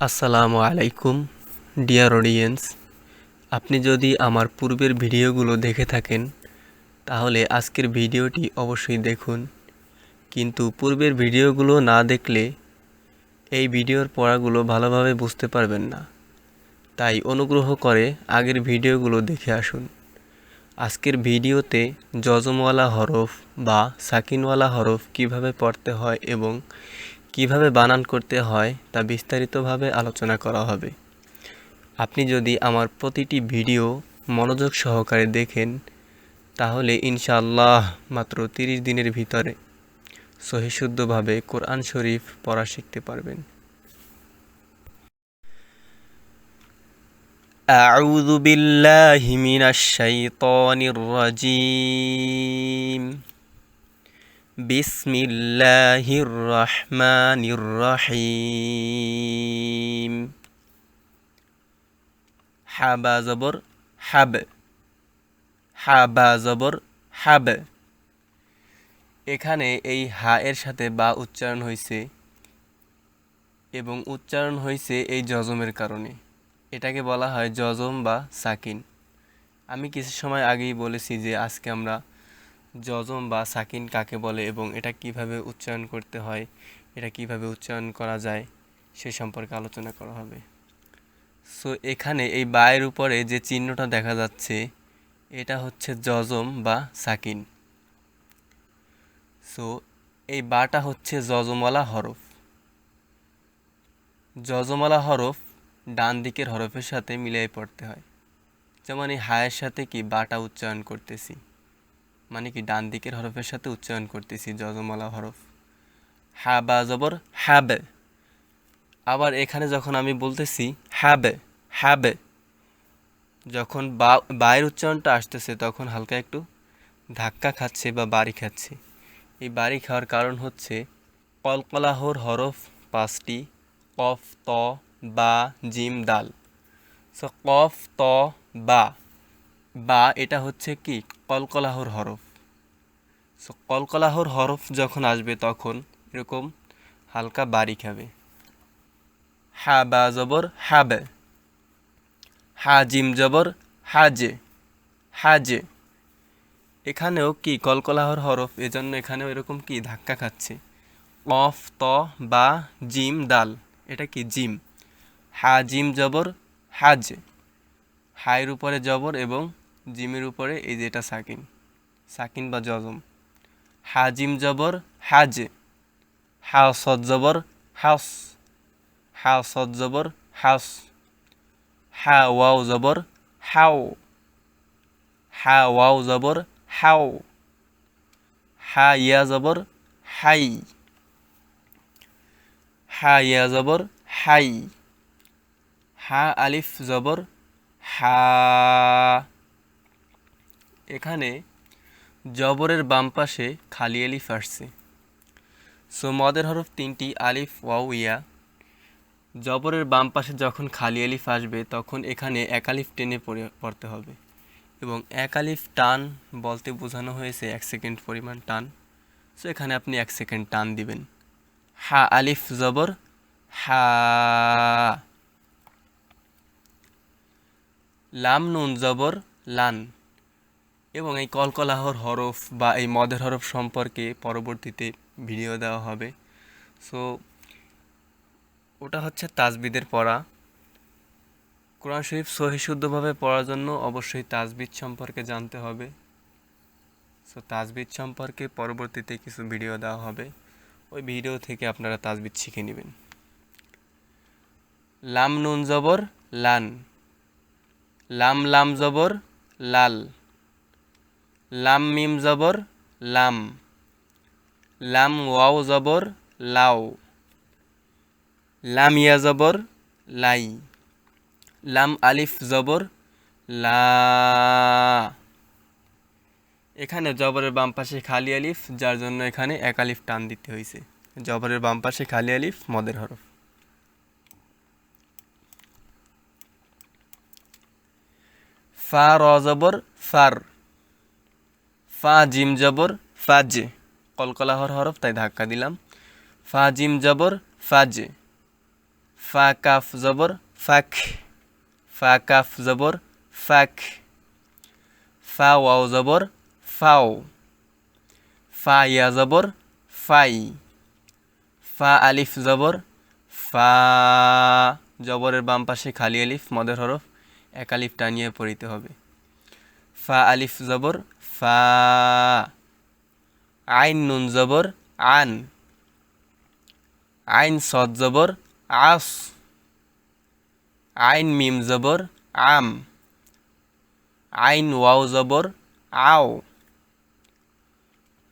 আসসালামু আলাইকুম dear audience. আপনি যদি আমার পূর্বের ভিডিওগুলো দেখে থাকেন তাহলে আজকের ভিডিওটি অবশ্যই দেখুন, কিন্তু পূর্বের ভিডিওগুলো না দেখলে এই ভিডিওর পড়াগুলো ভালোভাবে বুঝতে পারবেন না। তাই অনুগ্রহ করে আগের ভিডিওগুলো দেখে আসুন। আজকের ভিডিওতে যজমওয়ালা হরফ বা সাকিনওয়ালা হরফ কিভাবে পড়তে হয় এবং কিভাবে বানান করতে হয় তা বিস্তারিতভাবে আলোচনা করা হবে। আপনি যদি আমার প্রতিটি ভিডিও মনোযোগ সহকারে দেখেন তাহলে ইনশাআল্লাহ মাত্র 30 দিনের ভিতরে সহিশুদ্ধভাবে কোরআন শরীফ পড়া শিখতে পারবেন। আউযু বিল্লাহি মিনাশ শাইতানির রাজীম। বিসমিল্লাহির রহমানির রহিম। হা বা জবর হাব, হা বা জবর হাব। এখানে এই হা এর সাথে বা উচ্চারণ হয়েছে এবং উচ্চারণ হয়েছে এই যজমের কারণে। এটাকে বলা হয় যজম বা সাকিন। আমি কিছু সময় আগেই বলেছি যে আজকে আমরা যজম বা সাকিন কাকে বলে এবং এটা কিভাবে উচ্চারণ করতে হয়, এটা কিভাবে উচ্চারণ করা যায় সে সম্পর্কে আলোচনা করা হবে। সো এখানে এই বায়ের উপরে যে চিহ্নটা দেখা যাচ্ছে এটা হচ্ছে যজম বা সাকিন। সো এই বাটা হচ্ছে যজমওয়ালা হরফ। যজমওয়ালা হরফ ডান দিকের হরফের সাথে মিলিয়ে পড়তে হয়। যেমন এই হায়ের সাথে কি বাটা উচ্চারণ করতেছি, মানে কি ডান দিকের হরফের সাথে উচ্চারণ করতেছি যজমওয়ালা হরফ। হা বা জবর হ্যাবে। আবার এখানে যখন আমি বলতেছি হ্যাবে হ্যাবে, যখন বায়ের উচ্চারণটা আসতেছে তখন হালকা একটু ধাক্কা খাচ্ছে বা বাড়ি খাচ্ছে। এই বাড়ি খাওয়ার কারণ হচ্ছে কলকলাহর হরফ 5টি: কফ, ত, বা, জিম, দাল। সো কফ, ত, বা এটা হচ্ছে কি কলকলাহর হরফ। সো কলকলাহর হরফ যখন আসবে তখন এরকম হালকা বাড়ি খাবে। হা বা জবর হাবে, হা জিম জবর হাজে হাজে। এখানেও কি কলকলাহর হরফ, এজন্য এখানেও এরকম কি ধাক্কা খাচ্ছে। কফ, ত, বা, জিম, দাল, এটা কি জিম। হা জিম জবর হাজ, হায়ের উপরে জবর এবং জিমের উপরে এই যেটা সাকিন, সাকিন বা যজম। হা জিম জবর হাজ, হা সদ জবর হাস, হা সদ জবর হাস। হা ওয়াও জবর হাও, হা ওয়াও জবর হাও। হা ইয়া জবর হাই, হা ইয়া জবর হাই। হা আলিফ জবর হা। এখানে জবরের বাম পাশে খালি আলিফ আসছে। সো মদের হরফ 3টি: আলিফ, ওয়াও, ইয়া। জবরের বাম পাশে যখন খালি আলিফ আসবে তখন এখানে এক আলিফ টেনে পড়তে হবে এবং এক আলিফ টান বলতে বোঝানো হয়েছে 1 সেকেন্ড পরিমাণ টান। সো এখানে আপনি 1 সেকেন্ড টান দিবেন। হা আলিফ জবর হা। লাম নুন জবর লান। এবং এই কলকলাহর হরফ বা এই মদের হরফ সম্পর্কে পরবর্তীতে ভিডিও দেওয়া হবে। সো ওটা হচ্ছে তাজবিদের পড়া। কোরআন শরীফ সহিশুদ্ধভাবে পড়ার জন্য অবশ্যই তাজবিদ সম্পর্কে জানতে হবে। সো তাজবিদ সম্পর্কে পরবর্তীতে কিছু ভিডিও দেওয়া হবে, ওই ভিডিও থেকে আপনারা তাজবিদ শিখে নেবেন। লাম নুন জবর লান, লাম লাম জবর লাল, লাম মিম জবর লাম, লাম ওয়াও জবর লাও, লাম ইয়া জবর লাই, লাম আলিফ জবর লা। এখানে জবরের বাম পাশে খালি আলিফ, যার জন্য এখানে এক আলিফ টান দিতে হয়েছে। জবরের বাম পাশে খালি আলিফ মদের হরফ। ফা র জবর ফার, ফা জিম জবর ফাজ। কলকলাহর হরফ তাই ধাক্কা দিলাম। ফা জিম জবর ফাজ, ফা কাফ জবর ফাক, ফা কাফ জবর ফাক। ফা ওয়াও জবর ফাও, ফা ইয়া জবর ফাই। ফা আলিফ জবর ফা, জবরের বাম পাশে খালি আলিফ মদের হরফ, এক আলিফ টানিয়ে পড়িতে হবে। ফা আলিফ জবর ফা। আইন নুন জবর আন, আইন সদ জবর আস। আইন মিম জবর আম, আইন ওয়াও জবর আও।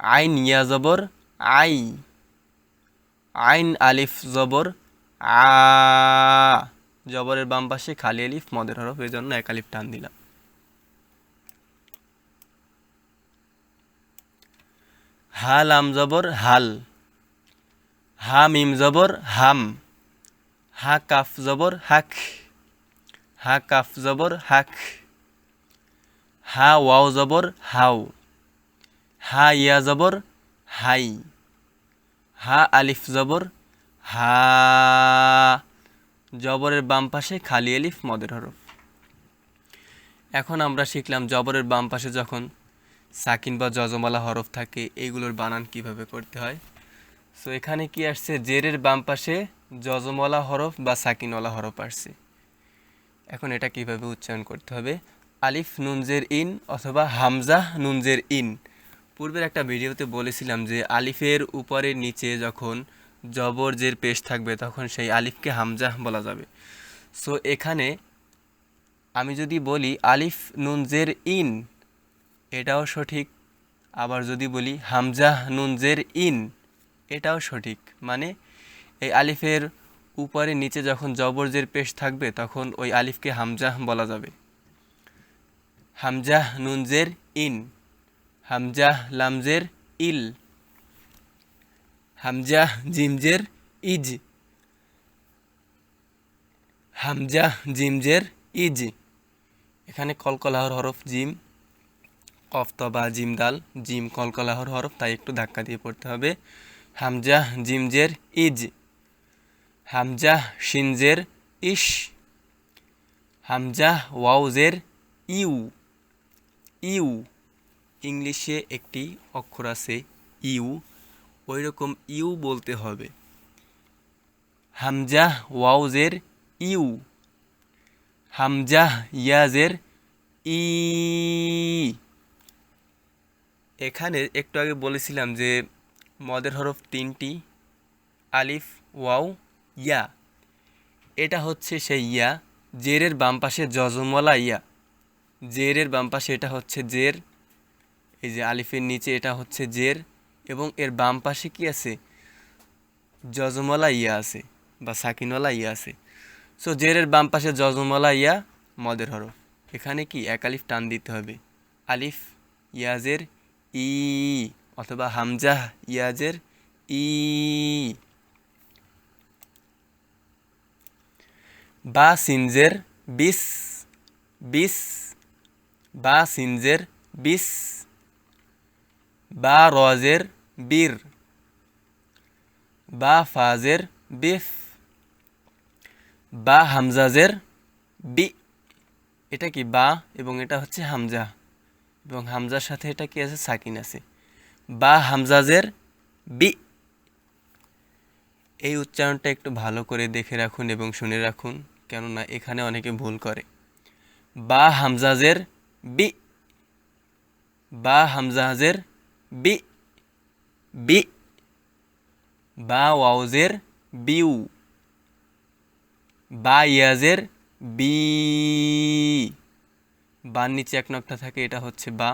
আইন ইয়া জবর আই, আইন আলিফ জবর আ, জবরের বাম পাশে খালি আলিফ মদের হরফ, এই জন্য এক আলিফ টান দিলাম। হা লাম জবর হাল, হা মিম জবর হাম। হা কাফ জবর হাক, হা কাফ জবর হাক। হা ওয়াও জবর হাও, হা ইয়া জবর হাই। হা আলিফ জবর হা, জবরের বাম পাশে খালি আলিফ মদের হরফ। এখন আমরা শিখলাম জবরের বাম পাশে যখন সাকিন বা যজমালা হরফ থাকে এইগুলোর বানান কিভাবে করতে হয়। সো এখানে কি আসছে, জেরের বাম পাশে যজমওয়ালা হরফ বা সাকিনওয়ালা হরফ আসছে। এখন এটা কিভাবে উচ্চারণ করতে হবে, আলিফ নুনজের ইন অথবা হামজা নুনজের ইন। পূর্বের একটা ভিডিওতে বলেছিলাম যে আলিফের উপরে নিচে যখন জবর জের পেশ থাকবে তখন সেই আলিফকে হামজা বলা যাবে। সো এখানে আমি যদি বলি আলিফ নুনজের ইন, এটাও সঠিক। আবার যদি বলি হামজা নুনজের ইন, এটাও সঠিক। মানে এই আলিফের উপরে নিচে যখন জবর জের পেশ থাকবে তখন ওই আলিফকে হামজা বলা যাবে। হামজা নুনজের ইন, হামজা লামজের ইল, হামজা জিমজের ইজ, হামজা জিমজের ইজ। এখানে কলকলাহর হরফ জিম, কফ তবা জিম দাল, জিম কলকলাহর হরফ, তাই একটু ধাক্কা দিয়ে পড়তে হবে। হামজা জিমজের ইজ, হামজা শিনজের ইশ, হামজা ওয়াউজের ইউ। ইউ ইংলিশে একটি অক্ষর আছে ইউ, ওই রকম ইউ বলতে হবে। হামজা ওয়াউজের ইউ, হামজা ইয়াজের ই। এখানে একটু আগে বলেছিলাম যে মদের হরফ তিনটি, আলিফ ওয়াও ইয়া। এটা হচ্ছে সেই ইয়া, জেরের বাম পাশে যজমওয়ালা ইয়া। জেরের বাম পাশে এটা হচ্ছে জের, এই যে আলিফের নিচে এটা হচ্ছে জের, এবং এর বাম পাশে কি আছে, যজমওয়ালা ইয়া আছে বা সাকিনওয়ালা ইয়া আছে। সো জেরের বাম পাশে যজমওয়ালা ইয়া মদের হরফ, এখানে কি এক আলিফ টান দিতে হবে। আলিফ ইয়াজের ই অথবা হামজা ইয়াজের ই। বা সিনজের বিস, বিস, বা সিনজের বিস। বা রজের বীর, বা ফাজের বিফ। বা হামজাজের বি, এটা কি বা এবং এটা হচ্ছে হামজা, এবং হামজার সাথে এটা কি আছে, সাকিন আছে। বা হামজাজের বি। এই উচ্চারণটা একটু ভালো করে দেখে রাখুন এবং শুনে রাখুন, কেননা এখানে অনেকে ভুল করে। বা হামজাজের বি, বা হামজাজের বি, বি। বা ওয়াউজের বিউ, বা ইয়াজের বি। বার নিচে এক নক্তা থাকে, এটা হচ্ছে বা,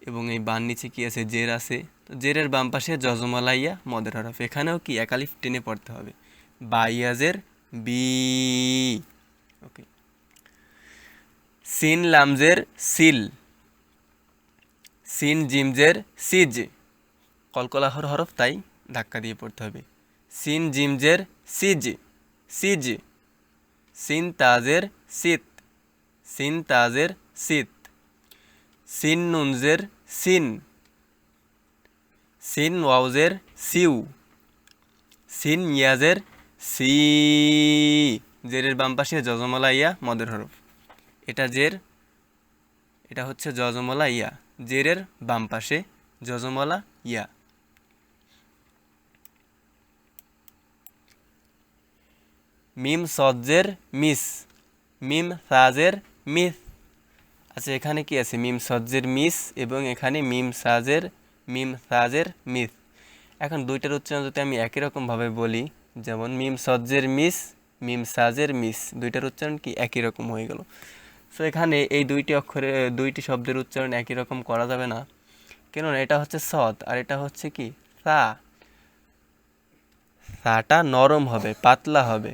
এবং এই বার নিচে কি আছে, জের আছে। তো জেরের বাম পাশে যজমালা ইয়া মদের হরফ, এখানেও কি এক আলিফ টেনে পড়তে হবে। বা ইয়াজের বি। ওকে। সিন লামজের সিল, সিন জিমজের সিজ, কলকলাহর হরফ, তাই ধাক্কা দিয়ে পড়তে হবে। সিন জিমজের সিজ, সিজ। সিন তাজের সিত, সিন তাজের সিত। সিন নুনজের সিন, সিন ওয়াউজের সিউ। সিন ইয়াজের সি। জেরের বাম পাশে যজমলা ইয়া মদের হরফ। এটা জের, এটা হচ্ছে যজমলা ইয়া। জেরের বাম পাশে যজমলা ইয়া। মিম সজ্জের মিস, মিম সাজের মিস। আচ্ছা, এখানে কি আছে? মিম সজ্জের মিস এবং এখানে মিম সাজের মিস। এখন দুইটার উচ্চারণ যদি আমি একই রকমভাবে বলি, যেমন মিম সজ্জের মিস, মিম সাজের মিস, দুইটার উচ্চারণ কি একই রকম হয়ে গেল। সো এখানে এই দুইটি শব্দের উচ্চারণ একই রকম করা যাবে না, কেননা এটা হচ্ছে সদ আর এটা হচ্ছে কি সা। সাটা নরম হবে, পাতলা হবে।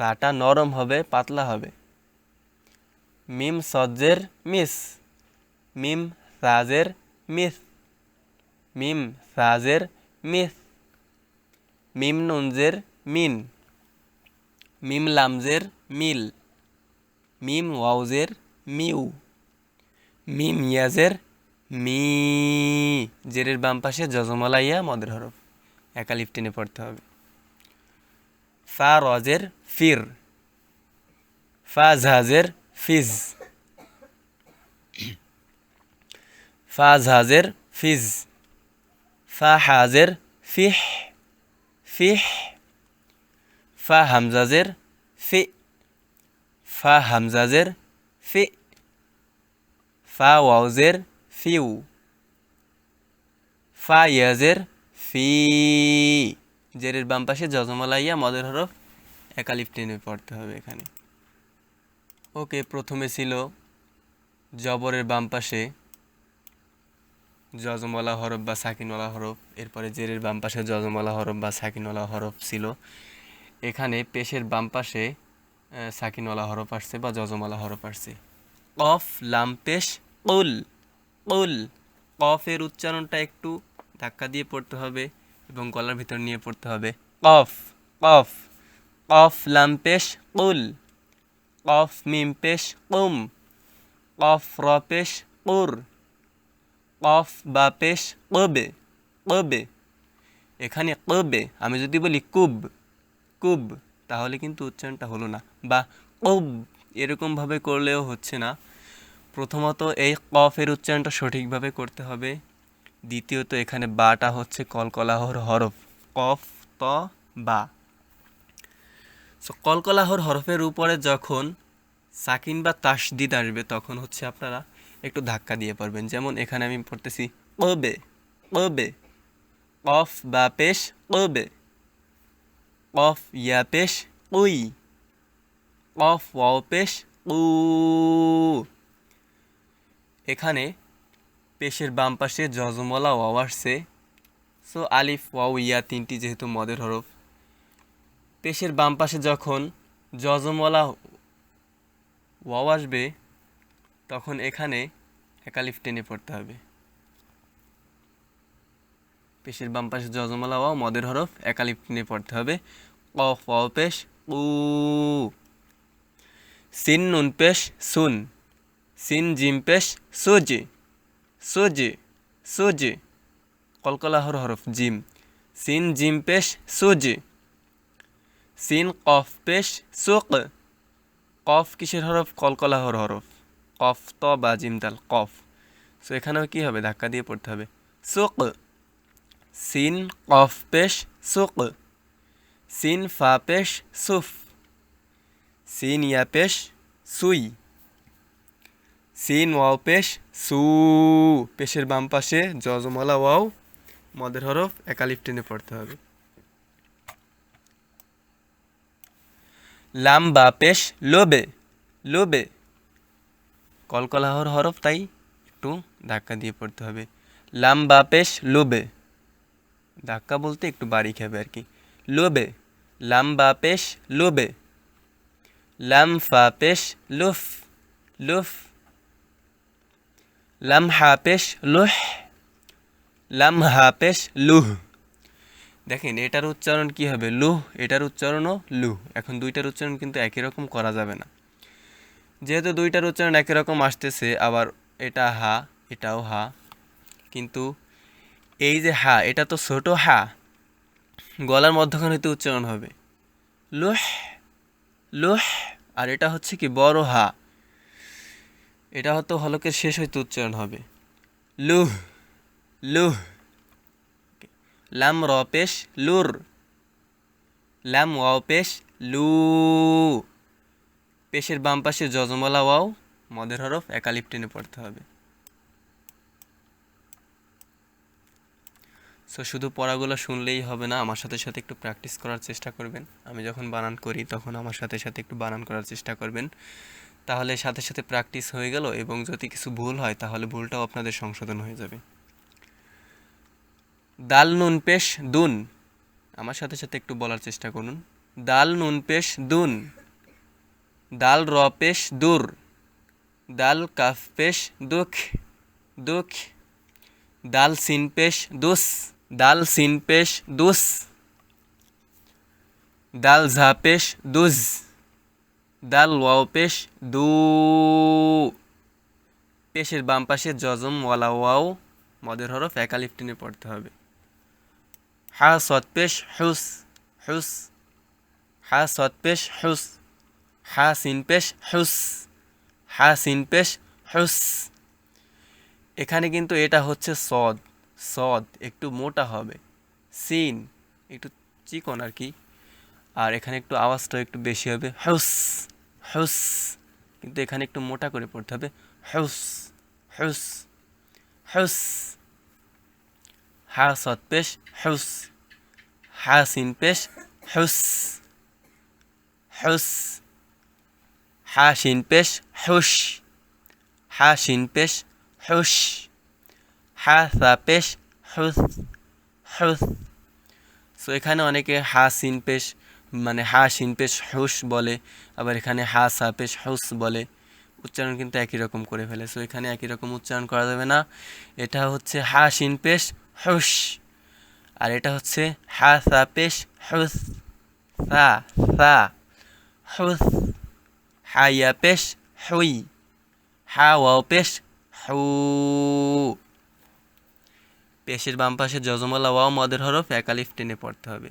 সাটা নরম হবে, পাতলা হবে। মিম সজ্জের মিস, মিম সাজের মিস, মিম সাজের মিস। মিম নুনজের মিন, মিম লামজের মিল, মিম ওয়াউজের মিউ, মিম ইয়াজের মি। জেরের বাম পাশে যজমলা ইয়া মদের হরফ, একালিফ টেনে পড়তে হবে। ফা রজের ফির, ফা ঝাজের ফিজ, ফা ঝাজের ফিজ। ফা হাজের ফিহ, ফিহ। ফা হামজাজের ফি, ফা হামজাজের ফি। ফা ওয়াউজের ফিউ, ফা ইয়াজের ফি। জেরের বাম পাশে যজমলা ইয়া মদের হরফ, একালিফ টেনে পড়তে হবে এখানে। ওকে, প্রথমে ছিল জবরের বাম পাশে যজমলা হরফ বা সাকিনওয়ালা হরফ, এরপরে জেরের বাম পাশে যজমলা হরফ বা সাকিনওয়ালা হরফ ছিল। এখানে পেশের বাম পাশে সাকিনওয়ালা হরফ আসছে বা যজমলা হরফ আসছে। কফ লাম পেশ উল, উল। কফের উচ্চারণটা একটু ধাক্কা দিয়ে পড়তে হবে এবং গলার ভিতর নিয়ে পড়তে হবে। কফ, কফ। কফ লাম পেশ উল, কফ মিম পেশ কুম, কফ র পেশ কুর, কফ বা পেশ কবে, কবে। এখানে কবে আমি যদি বলি কুব, কুব, তাহলে কিন্তু উচ্চারণটা হলো না, বা কুব এরকমভাবে করলেও হচ্ছে না। প্রথমত এই কফের উচ্চারণটা সঠিকভাবে করতে হবে। দ্বিতীয়ত এখানে বাটা হচ্ছে কলকলাহর হরফ, কফ ত বা। সো কলকলাহর হরফের উপরে যখন সাকিন বা তাসদিদ আসবে তখন হচ্ছে আপনারা একটু ধাক্কা দিয়ে পড়বেন। যেমন এখানে আমি পড়তেছি কবে, কবে। কফ বা পেশ কবে, কফ ইয়া পেশ উই, কফ ওয়াও পেশ উ। এখানে পেশের বাম পাশে যজমলা ওয়াও আসছে। সো আলিফ ওয়াও ইয়া তিনটি যেহেতু মদের হরফ, পেশের বাম পাশে যখন যজমলা ওয়াও আসবে তখন এখানে একালিফ টেনে পড়তে হবে। পেশের বাম পাশে যজমলা ওয়াও মদের হরফ, একালিফ টেনে পড়তে হবে। কফ ওয়াও পেশ উ। সিন নুন পেশ সুন, সিন জিম পেশ সুজ, সুজ, সুজ। কলকলাহর হরফ জিম, সিন জিম পেশ সুজ। সিন কফ পেশ সুক, কফ কিসের হরফ? কলকলাহর হরফ, কফ ত বা জিম দাল কফ। সো এখানেও কি হবে? ধাক্কা দিয়ে পড়তে হবে। সুক। সিন কফ পেশ সুক, সিন ফা পেশ সুফ, সিন ইয়া পেশ সুই, সিন ওয়াও পেশ সু। পেশের বাম পাশে যজমলা ওয়াও মদের হরফ, একালিফ টেনে পড়তে হবে। লাম বা পেশ লোবে, লোবে। কলকলাহর হরফ, তাই একটু ধাক্কা দিয়ে পড়তে হবে। লাম বা পেশ লোবে, ধাক্কা বলতে একটু বাড়ি খাবে আর কি। লোবে, লাম বা পেশ লোবে। লাম ফা পেশ লুফ, লুফ। লাম হা পেশ লুহ, লাম হা পেশ লুহ। দেখেন এটার উচ্চারণ কি হবে? লুহ, এটার উচ্চারণও লুহ। এখন দুইটার উচ্চারণ কিন্তু একই রকম করা যাবে না। যেহেতু দুইটার উচ্চারণ একই রকম আসতেছে, আবার এটা হা এটাও হা, কিন্তু এই যে হা এটা তো ছোট হা, গলার মধ্যখান হইতে উচ্চারণ হবে লুহ লুহ। আর এটা হচ্ছে কি বড় হা, এটা হয়তো হলকের শেষ হইতে উচ্চারণ হবে লুহ লুহ। লাম র পেশ লুর, লাম ওয়াও পেশ লু। পেশের বাম পাশে যজমলা ওয়াও মদের হরফ একালিফ টেনে পড়তে হবে। সো শুধু পড়াগুলো শুনলেই হবে না, আমার সাথে সাথে একটু প্র্যাকটিস করার চেষ্টা করবেন। আমি যখন বানান করি তখন আমার সাথে সাথে একটু বানান করার চেষ্টা করবেন, তাহলে সাথে সাথে প্র্যাকটিস হয়ে গেল এবং যদি কিছু ভুল হয় তাহলে ভুলটাও আপনাদের সংশোধন হয়ে যাবে। দাল নুন পেশ দুন, আমার সাথে সাথে একটু বলার চেষ্টা করুন। দাল নুন পেশ দুন, দাল র পেশ দুর, দাল কাফ পেশ দুখ দুখ, দাল সিন পেশ দুস, দাল সিন পেশ দুস, দাল ঝা পেশ দুজ, দাল ওয়াও পেশ দু। পেশের বাম পাশে জজম ওয়ালা ওয়াও মদের হরফ একালিফ টেনে পড়তে হবে। হা সৎ পেশ হুস হুস, হা সৎ পেশ হুস, হা সিন পেশ হুস, হা সিন পেশ হুস। এখানে কিন্তু এটা হচ্ছে সদ, সদ একটু মোটা হবে, সিন একটু চিকন আর কি, আর এখানে একটু আওয়াজটা একটু বেশি হবে হুস হুস, কিন্তু এখানে একটু মোটা করে পড়তে হবে হুস হুস হুস। হা সৎ পেশ হুস, হা সিন পেশ হুস হুস, হা শিন পেশ হুস, হা শিন পেশ হুস, হা সা পেশ হুস হুস। সো এখানে অনেকে হা সিন পেশ মানে হা শিন পেশ হুস বলে, আবার এখানে হা সা পেশ হুস বলে, উচ্চারণ কিন্তু একই রকম করে ফেলে। সো এখানে একই রকম উচ্চারণ করা যাবে না, এটা হচ্ছে হা শিন পেশ হুস, আর এটা হচ্ছে হা সা পেশ হুস সা সা হুস, হা ইয়া পেশ হুই, হা ওয়াও পেশ হু। পেশের বাম পাশে যজমলা ওয়াও মদের হরফ একালিফ টেনে পড়তে হবে।